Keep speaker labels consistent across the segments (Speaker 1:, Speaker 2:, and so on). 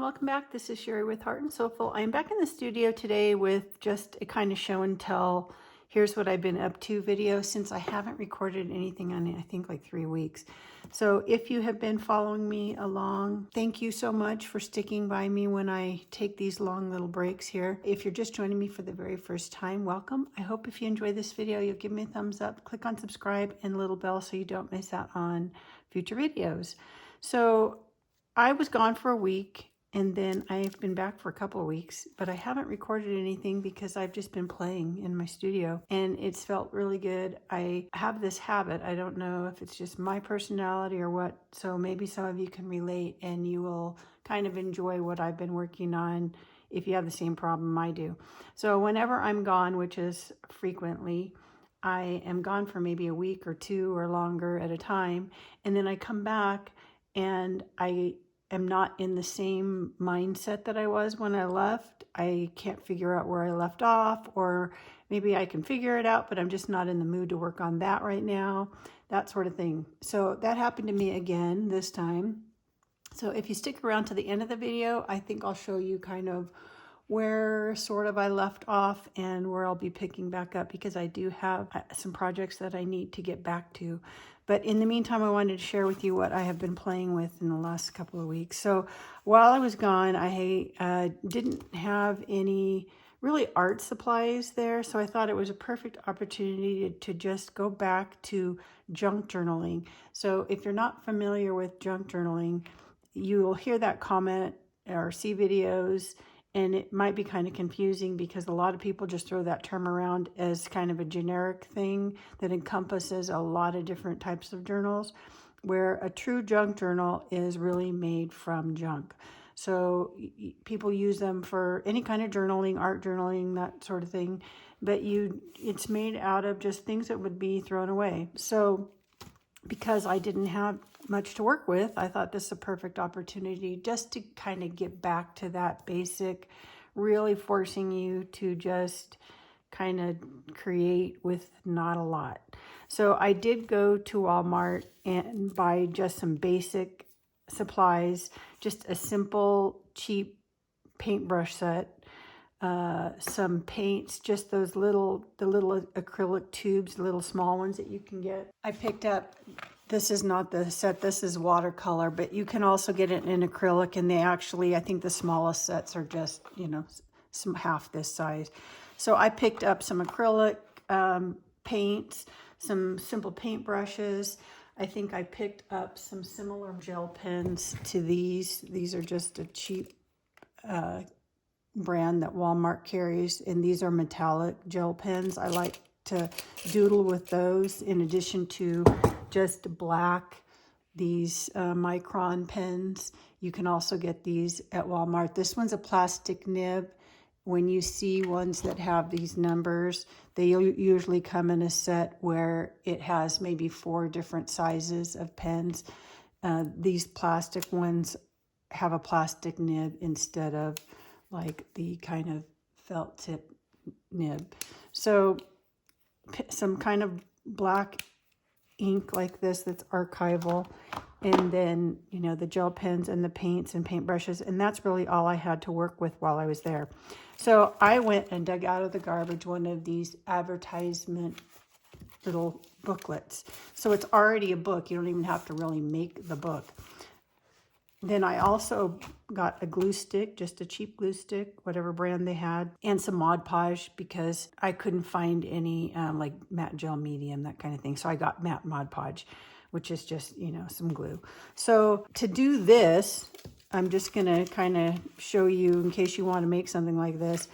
Speaker 1: welcome back. This is Sherry with Heart and Soulful. I'm back in the studio today with just a kind of show and tell, here's what I've been up to video since I haven't recorded anything on, I think, like 3 weeks. So if you have been following me along, thank you so much for sticking by me when I take these long little breaks here. If you're just joining me for the very first time, welcome. I hope if you enjoy this video, you'll give me a thumbs up, click on subscribe and little bell so you don't miss out on future videos. So I was gone for a week and then I've been back for a couple of weeks, but I haven't recorded anything because I've just been playing in my studio and it's felt really good. I have this habit. I don't know if it's just my personality or what, so maybe some of you can relate and you will kind of enjoy what I've been working on if you have the same problem I do. So whenever I'm gone, which is frequently, I am gone for maybe a week or two or longer at a time, and then I come back and I am not in the same mindset that I was when I left. I can't figure out where I left off, or maybe I can figure it out, but I'm just not in the mood to work on that right now, that sort of thing. So that happened to me again this time. So if you stick around to the end of the video, I think I'll show you kind of where sort of I left off and where I'll be picking back up, because I do have some projects that I need to get back to. But in the meantime, I wanted to share with you what I have been playing with in the last couple of weeks. So while I was gone, I didn't have any really art supplies there. So I thought it was a perfect opportunity to just go back to junk journaling. So if you're not familiar with junk journaling, you will hear that comment or see videos, and it might be kind of confusing because a lot of people just throw that term around as kind of a generic thing that encompasses a lot of different types of journals, where a true junk journal is really made from junk. So people use them for any kind of journaling, art journaling, that sort of thing, but it's made out of just things that would be thrown away. So because I didn't have much to work with, I thought this is a perfect opportunity just to kind of get back to that basic, really forcing you to just kind of create with not a lot. So I did go to Walmart and buy just some basic supplies, just a simple, cheap paintbrush set, some paints, just those the little acrylic tubes, little small ones that you can get. I picked up, this is not the set, this is watercolor, but you can also get it in acrylic, and they actually, I think the smallest sets are just, some half this size. So I picked up some acrylic paints, some simple paint brushes. I think I picked up some similar gel pens to these. These are just a cheap brand that Walmart carries, and these are metallic gel pens. I like to doodle with those in addition to just black, these micron pens. You can also get these at Walmart. This one's a plastic nib. When you see ones that have these numbers, they usually come in a set where it has maybe 4 different sizes of pens. These plastic ones have a plastic nib instead of like the kind of felt tip nib. So some kind of black ink like this that's archival, and then the gel pens and the paints and paint brushes, and that's really all I had to work with while I was there. So I went and dug out of the garbage one of these advertisement little booklets. So it's already a book. You don't even have to really make the book. Then I also got a glue stick, just a cheap glue stick, whatever brand they had, and some Mod Podge because I couldn't find any like matte gel medium, that kind of thing. So I got matte Mod Podge, which is just, some glue. So to do this, I'm just going to kind of show you in case you want to make something like this.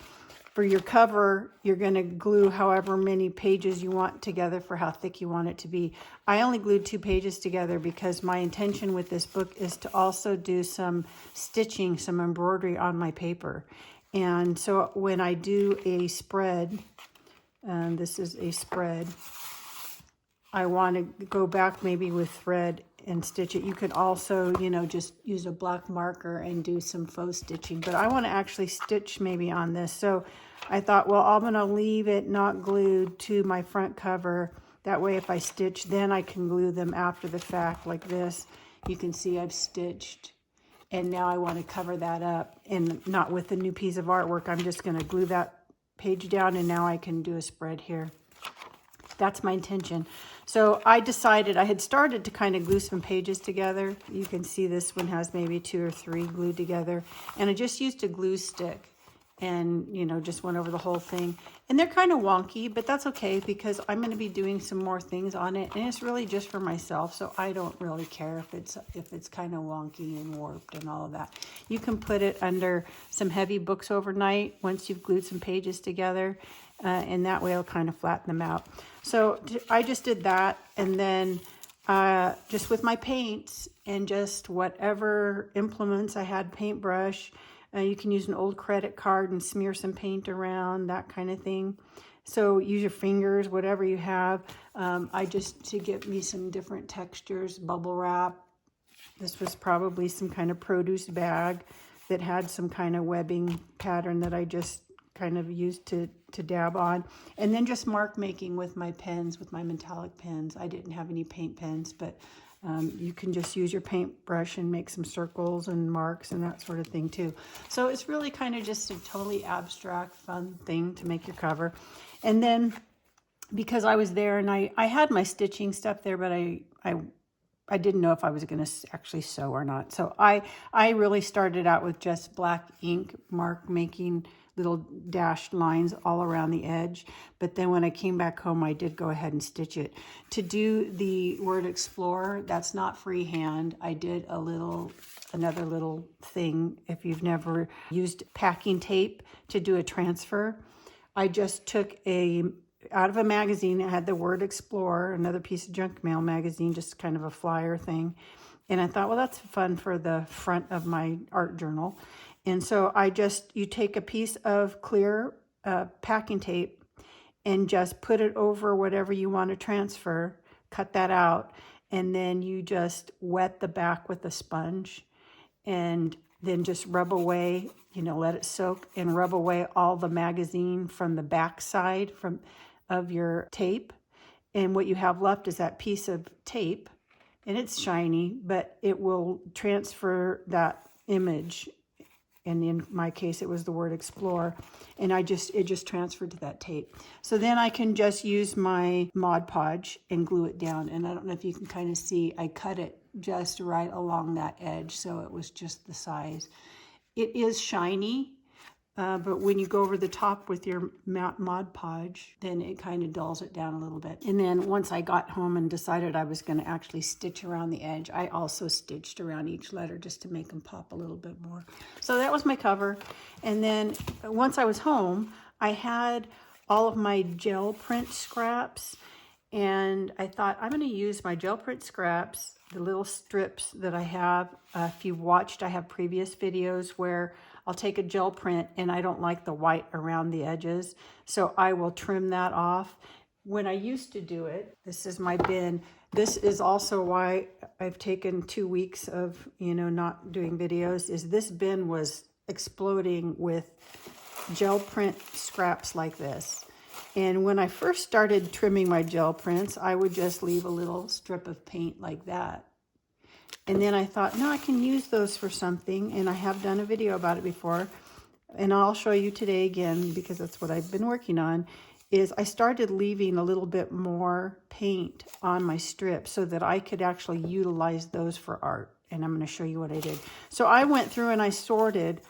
Speaker 1: For your cover, you're going to glue however many pages you want together for how thick you want it to be. I only glued 2 pages together because my intention with this book is to also do some stitching, some embroidery on my paper. And so when I do a spread, this is a spread, I want to go back maybe with thread and stitch it. You could also, just use a black marker and do some faux stitching, but I want to actually stitch maybe on this. So I thought, well, I'm going to leave it not glued to my front cover. That way, if I stitch, then I can glue them after the fact like this. You can see I've stitched And now I want to cover that up, and not with the new piece of artwork. I'm just going to glue that page down, and now I can do a spread here. That's my intention. So I decided, I had started to kind of glue some pages together. You can see this one has maybe 2 or 3 glued together. And I just used a glue stick and, you know, just went over the whole thing. And they're kind of wonky, but that's okay because I'm going to be doing some more things on it. And it's really just for myself, so I don't really care if it's kind of wonky and warped and all of that. You can put it under some heavy books overnight once you've glued some pages together. And that way it'll kind of flatten them out. So I just did that, and then just with my paints and just whatever implements I had, paintbrush, you can use an old credit card and smear some paint around, that kind of thing. So use your fingers, whatever you have. I just, to get me some different textures, bubble wrap. This was probably some kind of produce bag that had some kind of webbing pattern that I just kind of used to dab on. And then just mark making with my pens, with my metallic pens. I didn't have any paint pens, but you can just use your paintbrush and make some circles and marks and that sort of thing too. So it's really kind of just a totally abstract, fun thing to make your cover. And then because I was there and I had my stitching stuff there, but I didn't know if I was going to actually sew or not. So I really started out with just black ink, mark making little dashed lines all around the edge. But then when I came back home, I did go ahead and stitch it. To do the word explore, that's not freehand. I did another little thing. If you've never used packing tape to do a transfer, I just took out of a magazine, it had the word explore, another piece of junk mail magazine, just kind of a flyer thing. And I thought, well, that's fun for the front of my art journal. And so you take a piece of clear packing tape and just put it over whatever you want to transfer, cut that out, and then you just wet the back with a sponge and then just rub away, let it soak and rub away all the magazine from the back side of your tape. And what you have left is that piece of tape, and it's shiny, but it will transfer that image. And in my case, it was the word explore. And it just transferred to that tape. So then I can just use my Mod Podge and glue it down. And I don't know if you can kind of see, I cut it just right along that edge. So it was just the size. It is shiny, but when you go over the top with your Mod Podge, then it kind of dulls it down a little bit. And then once I got home and decided I was going to actually stitch around the edge, I also stitched around each letter just to make them pop a little bit more. So that was my cover. And then once I was home, I had all of my gel print scraps. And I thought, I'm going to use my gel print scraps, the little strips that I have. If you've watched, I have previous videos where I'll take a gel print and I don't like the white around the edges, so I will trim that off. When I used to do it, this is my bin. This is also why I've taken 2 weeks of, not doing videos, is this bin was exploding with gel print scraps like this. And when I first started trimming my gel prints, I would just leave a little strip of paint like that. And then I thought, no, I can use those for something. And I have done a video about it before. And I'll show you today again, because that's what I've been working on, is I started leaving a little bit more paint on my strips so that I could actually utilize those for art. And I'm going to show you what I did. So I went through and I sorted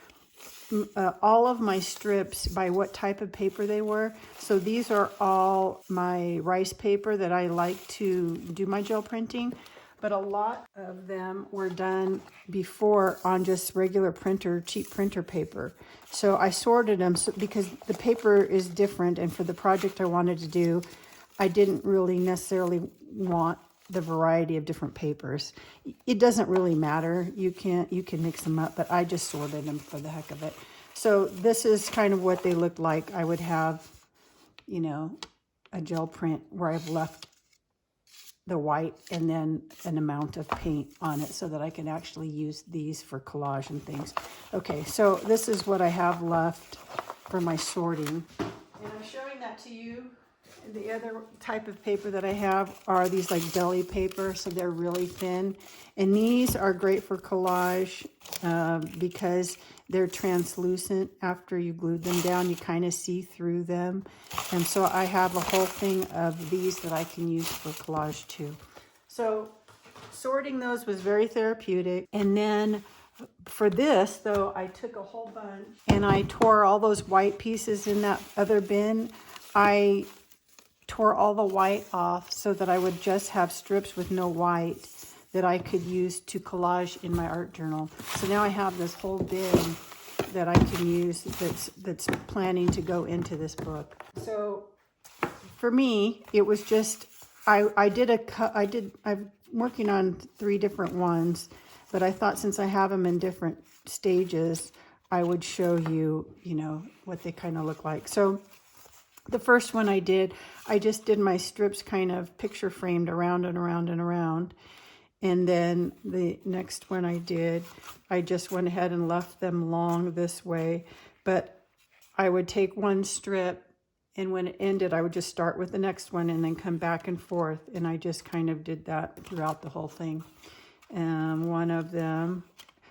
Speaker 1: all of my strips by what type of paper they were. So these are all my rice paper that I like to do my gel printing. But a lot of them were done before on just regular cheap printer paper. So I sorted them because the paper is different, and for the project I wanted to do, I didn't really necessarily want the variety of different papers. It doesn't really matter. You can mix them up, but I just sorted them for the heck of it. So this is kind of what they looked like. I would have, a gel print where I've left the white and then an amount of paint on it so that I can actually use these for collage and things. Okay, so this is what I have left for my sorting. And I'm showing that to you The other type of paper that I have are these like deli paper, so they're really thin. And these are great for collage because they're translucent. After you glued them down, you kind of see through them. And so I have a whole thing of these that I can use for collage too. So sorting those was very therapeutic. And then for this, though, I took a whole bunch and I tore all those white pieces in that other bin. I tore all the white off so that I would just have strips with no white that I could use to collage in my art journal. So now I have this whole bin that I can use that's planning to go into this book. So for me, it was just, I'm working on 3 different ones, but I thought since I have them in different stages, I would show you, you know, what they kind of look like. So the first one I just did my strips kind of picture framed around and around and around. And then the next one I just went ahead and left them long this way. But I would take one strip, and when it ended, I would just start with the next one and then come back and forth. And I just kind of did that throughout the whole thing. One of them.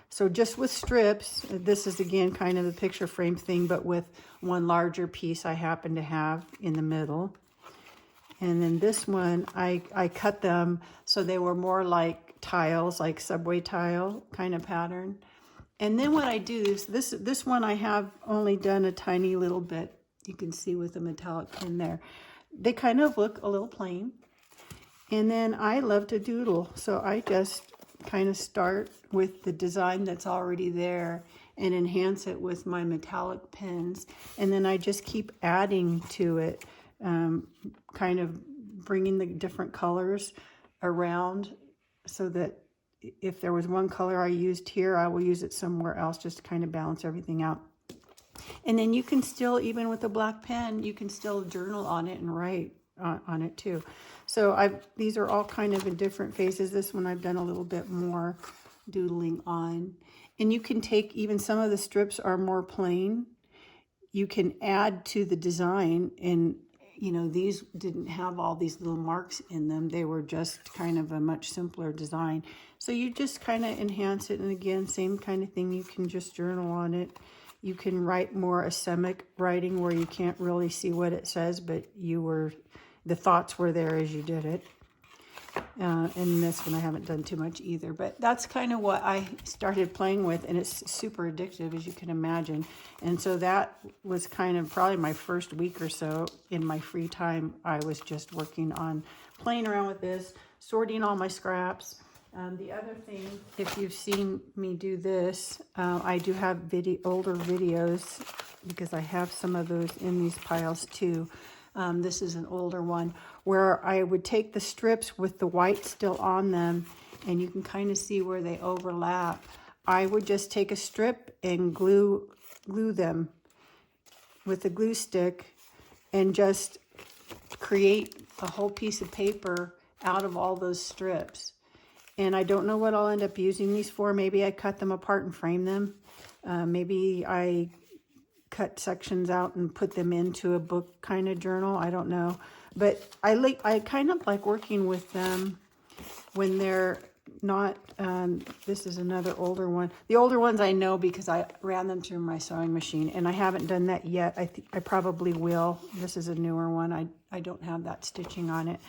Speaker 1: So just with strips, this is again kind of the picture frame thing, but with one larger piece I happen to have in the middle. And then this one, I cut them so they were more like tiles, like subway tile kind of pattern. And then what I do is, this one I have only done a tiny little bit. You can see with the metallic pin there. They kind of look a little plain. And then I love to doodle, so I just kind of start with the design that's already there and enhance it with my metallic pens. And then I just keep adding to it, kind of bringing the different colors around so that if there was one color I used here, I will use it somewhere else just to kind of balance everything out. And then you can still, even with a black pen, you can still journal on it and write on it too. So these are all kind of in different phases. This one I've done a little bit more doodling on. And you can take, even some of the strips are more plain. You can add to the design, and you know, these didn't have all these little marks in them. They were just kind of a much simpler design. So you just kind of enhance it. And again, same kind of thing. You can just journal on it. You can write more asemic writing where you can't really see what it says, but the thoughts were there as you did it. And this one I haven't done too much either, but that's kind of what I started playing with, and it's super addictive, as you can imagine. And so that was kind of probably my first week or so in my free time. I was just working on playing around with this, sorting all my scraps. The other thing, if you've seen me do this, I do have older videos because I have some of those in these piles too. This is an older one where I would take the strips with the white still on them, and you can kind of see where they overlap. I would just take a strip and glue them with a glue stick and just create a whole piece of paper out of all those strips. And I don't know what I'll end up using these for. Maybe I cut them apart and frame them. Maybe I cut sections out and put them into a book kind of journal. I don't know. But I kind of like working with them when they're not, this is another older one. The older ones I know because I ran them through my sewing machine, and I haven't done that yet. I probably will. This is a newer one. I don't have that stitching on it.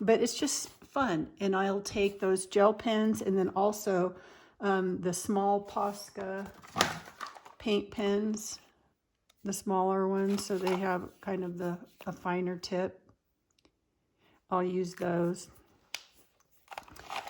Speaker 1: But it's just fun. And I'll take those gel pens and then also the small Posca paint pens, the smaller ones, so they have kind of a finer tip. I'll use those.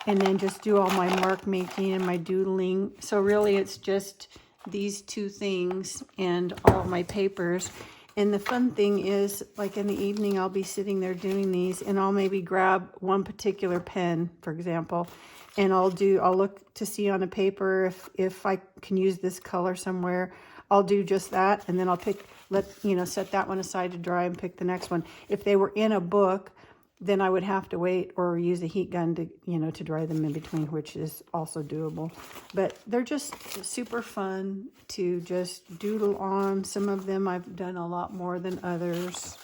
Speaker 1: And then just do all my mark making and my doodling. So really it's just these 2 things and all my papers. And the fun thing is, like in the evening, I'll be sitting there doing these, and I'll maybe grab one particular pen, for example, and I'll look to see on a paper if I can use this color somewhere. I'll do just that, and then I'll set that one aside to dry and pick the next one. If they were in a book, then I would have to wait or use a heat gun to dry them in between, which is also doable. But they're just super fun to just doodle on. Some of them I've done a lot more than others.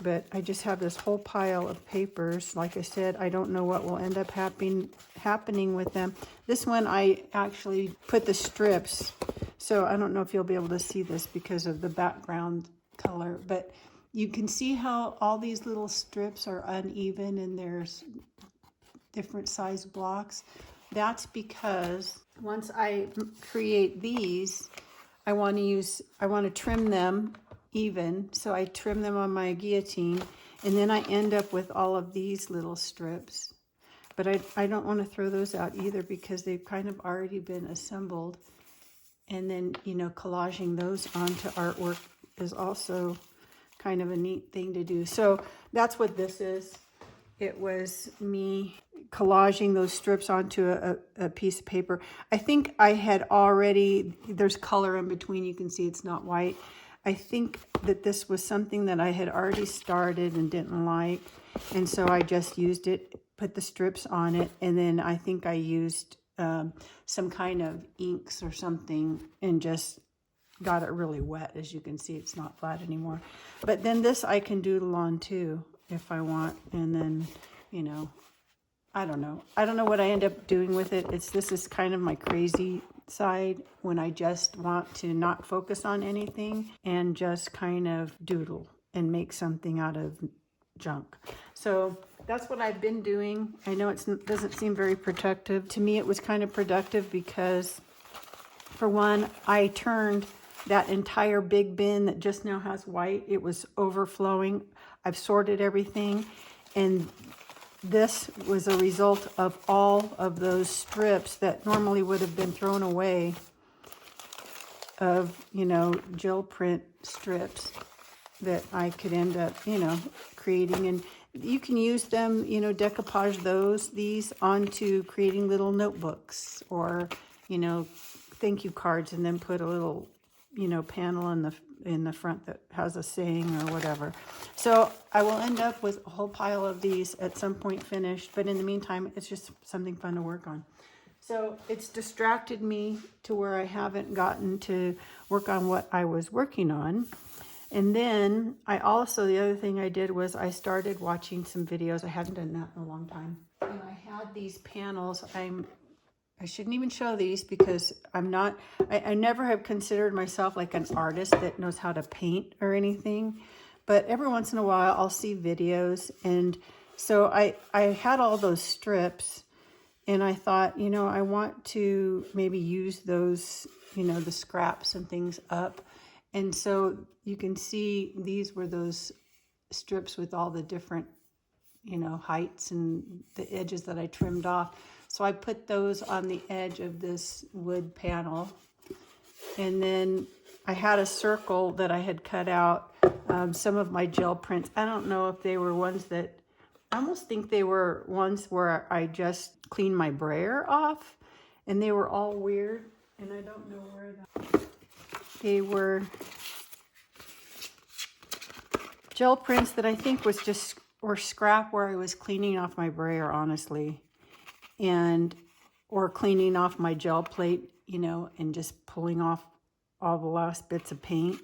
Speaker 1: but I just have this whole pile of papers. Like I said, I don't know what will end up happening with them. This one I actually put the strips, so I don't know if you'll be able to see this because of the background color, but you can see how all these little strips are uneven and there's different size blocks. That's because once I create these, I want to trim them even. So I trim them on my guillotine, and then I end up with all of these little strips. But I don't want to throw those out either because they've kind of already been assembled. And then, you know, collaging those onto artwork is also kind of a neat thing to do. So that's what this is. It was me collaging those strips onto a piece of paper. I think I had already, there's color in between. You can see it's not white. I think that this was something that I had already started and didn't like. And so I just used it, put the strips on it. And then I think I used some kind of inks or something and just got it really wet. As you can see, it's not flat anymore. But then this I can doodle on too if I want. And then, you know, I don't know. I don't know what I end up doing with it. This is kind of my crazy side when I just want to not focus on anything and just kind of doodle and make something out of junk. So that's what I've been doing. I know it doesn't seem very productive. To me, it was kind of productive because, for one, I turned that entire big bin that just now has white. It was overflowing. I've sorted everything, and this was a result of all of those strips that normally would have been thrown away of, you know, gel print strips that I could end up, you know, creating. And you can use them, you know, decoupage these onto creating little notebooks or, you know, thank you cards, and then put a little, you know, panel in the front that has a saying or whatever. So I will end up with a whole pile of these at some point finished, but in the meantime, it's just something fun to work on. So it's distracted me to where I haven't gotten to work on what I was working on. And then the other thing I did was I started watching some videos. I hadn't done that in a long time. And I had these panels. I shouldn't even show these because I never have considered myself like an artist that knows how to paint or anything. But every once in a while I'll see videos. And so I had all those strips, and I thought, you know, I want to maybe use those, you know, the scraps and things up. And so you can see these were those strips with all the different, you know, heights and the edges that I trimmed off. So I put those on the edge of this wood panel. And then I had a circle that I had cut out, some of my gel prints. I don't know if they were ones that, I almost think they were ones where I just cleaned my brayer off. And they were all weird. And I don't know where they were gel prints that I think was just, or scrap where I was cleaning off my brayer, honestly. Or cleaning off my gel plate, you know, and just pulling off all the last bits of paint.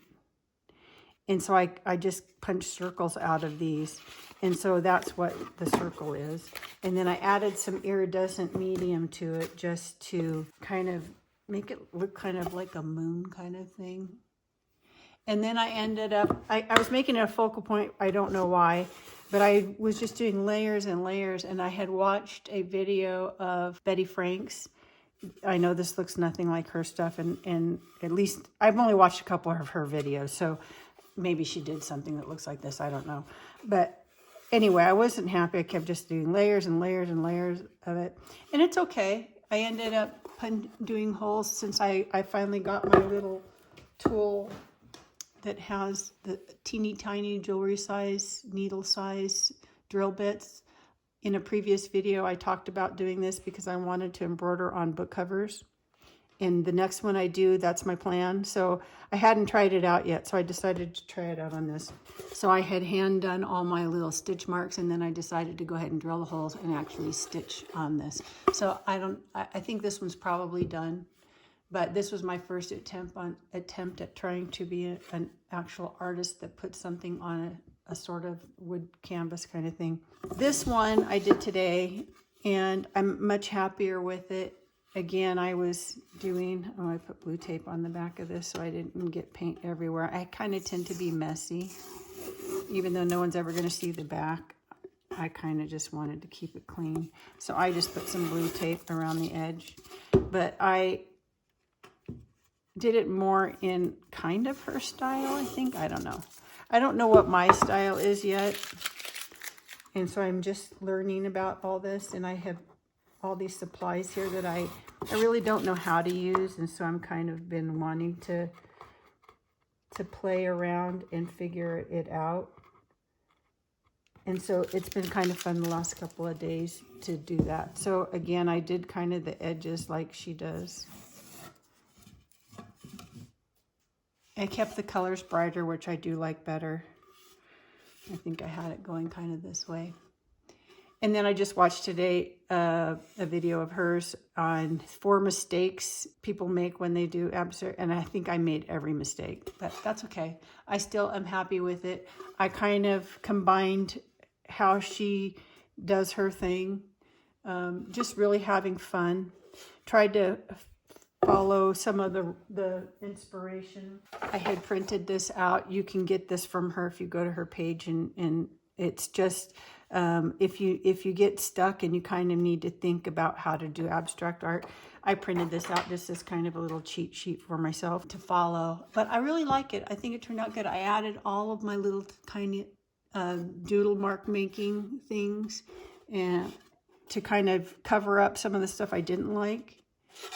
Speaker 1: And so I just punched circles out of these. And so that's what the circle is. And then I added some iridescent medium to it just to kind of make it look kind of like a moon kind of thing. And then I ended up, I was making it a focal point, I don't know why, but I was just doing layers and layers, and I had watched a video of Betty Franks. I know this looks nothing like her stuff, and at least I've only watched a couple of her videos, so maybe she did something that looks like this, I don't know. But anyway, I wasn't happy. I kept just doing layers and layers and layers of it, and it's okay. I ended up doing holes since I finally got my little tool that has the teeny tiny jewelry size, needle size drill bits. In a previous video, I talked about doing this because I wanted to embroider on book covers. And the next one I do, that's my plan. So I hadn't tried it out yet, so I decided to try it out on this. So I had hand done all my little stitch marks, and then I decided to go ahead and drill the holes and actually stitch on this. So I think this one's probably done. But this was my first attempt at trying to be an actual artist that puts something on a sort of wood canvas kind of thing. This one I did today, and I'm much happier with it. Again, I was doing, oh, I put blue tape on the back of this so I didn't get paint everywhere. I kind of tend to be messy. Even though no one's ever going to see the back, I kind of just wanted to keep it clean. So I just put some blue tape around the edge. But I did it more in kind of her style, I think. I don't know. I don't know what my style is yet. And so I'm just learning about all this. And I have all these supplies here that I really don't know how to use. And so I'm kind of been wanting to play around and figure it out. And so it's been kind of fun the last couple of days to do that. So again, I did kind of the edges like she does. I kept the colors brighter, which I do like better. I think I had it going kind of this way. And then I just watched today a video of hers on 4 mistakes people make when they do abstract. And I think I made every mistake, but that's okay. I still am happy with it. I kind of combined how she does her thing, just really having fun. Tried to follow some of the inspiration. I had printed this out. You can get this from her if you go to her page, and it's just if you get stuck and you kind of need to think about how to do abstract art, I printed this out just as kind of a little cheat sheet for myself to follow. But I really like it. I think it turned out good. I added all of my little tiny doodle mark making things and to kind of cover up some of the stuff I didn't like.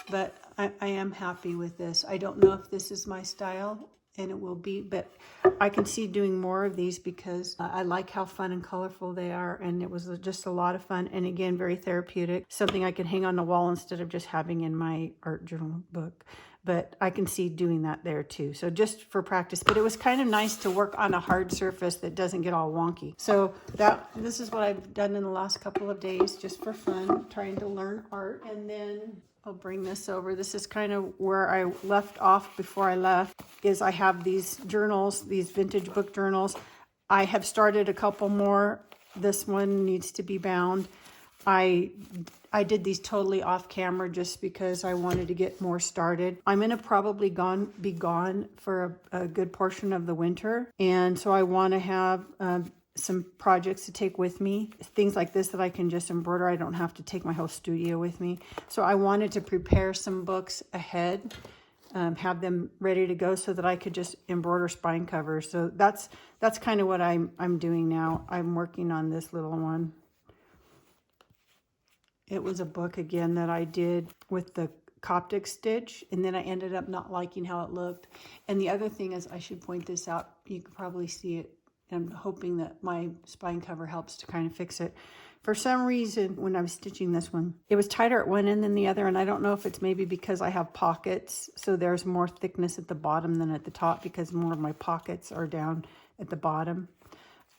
Speaker 1: But I am happy with this. I don't know if this is my style, and it will be, but I can see doing more of these because I like how fun and colorful they are, and it was just a lot of fun, and again, very therapeutic. Something I can hang on the wall instead of just having in my art journal book. But I can see doing that there too. So just for practice, but it was kind of nice to work on a hard surface that doesn't get all wonky. So this is what I've done in the last couple of days, just for fun, trying to learn art. And then I'll bring this over. This is kind of where I left off before I left, is I have these journals, these vintage book journals. I have started a couple more. This one needs to be bound. I did these totally off camera just because I wanted to get more started. I'm going to probably be gone for a good portion of the winter. And so I want to have some projects to take with me, things like this that I can just embroider. I don't have to take my whole studio with me. So I wanted to prepare some books ahead, have them ready to go so that I could just embroider spine covers. So that's kind of what I'm doing now. I'm working on this little one. It was a book again that I did with the Coptic stitch, and then I ended up not liking how it looked. And the other thing is, I should point this out, you can probably see it. I'm hoping that my spine cover helps to kind of fix it. For some reason, when I was stitching this one, it was tighter at one end than the other, and I don't know if it's maybe because I have pockets, so there's more thickness at the bottom than at the top because more of my pockets are down at the bottom.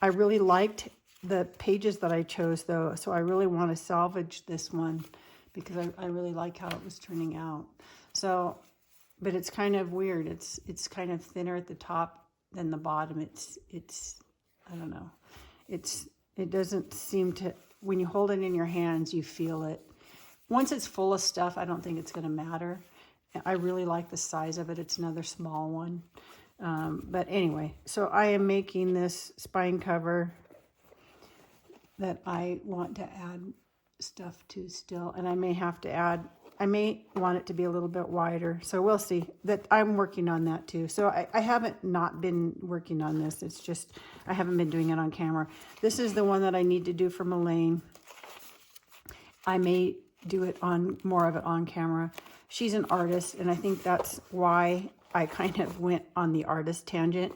Speaker 1: I really liked the pages that I chose though, so I really want to salvage this one because I really like how it was turning out. So, but it's kind of weird. It's kind of thinner at the top than the bottom. It's I don't know. It doesn't seem to, when you hold it in your hands, you feel it. Once it's full of stuff, I don't think it's going to matter. I really like the size of it. It's another small one. But anyway, so I am making this spine cover that I want to add stuff to still, and I may want it to be a little bit wider, so we'll see. That I'm working on that too. So I haven't not been working on this, it's just I haven't been doing it on camera. This is the one that I need to do for Elaine. I may do it on more of it on camera. She's an artist, and I think that's why I kind of went on the artist tangent,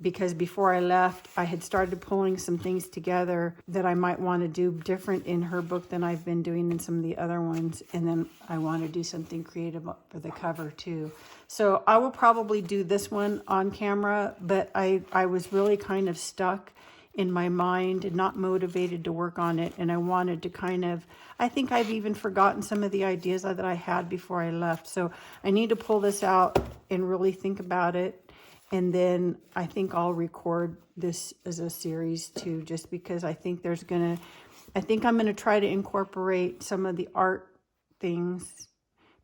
Speaker 1: because before I left, I had started pulling some things together that I might want to do different in her book than I've been doing in some of the other ones. And then I want to do something creative for the cover too. So I will probably do this one on camera, but I was really kind of stuck in my mind and not motivated to work on it. And I wanted to kind of, I think I've even forgotten some of the ideas that I had before I left. So I need to pull this out and really think about it And then I think I'll record this as a series too, just because I think I'm going to try to incorporate some of the art things,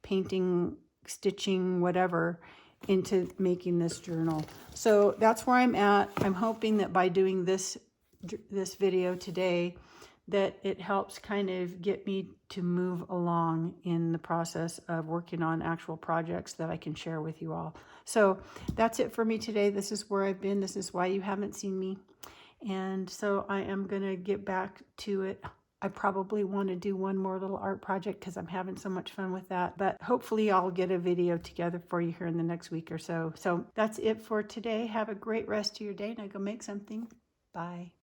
Speaker 1: painting, stitching, whatever, into making this journal. So that's where I'm at. I'm hoping that by doing this video today, that it helps kind of get me to move along in the process of working on actual projects that I can share with you all. So that's it for me today. This is where I've been. This is why you haven't seen me. And so I am going to get back to it. I probably want to do one more little art project because I'm having so much fun with that. But hopefully I'll get a video together for you here in the next week or so. So that's it for today. Have a great rest of your day. Now go make something. Bye.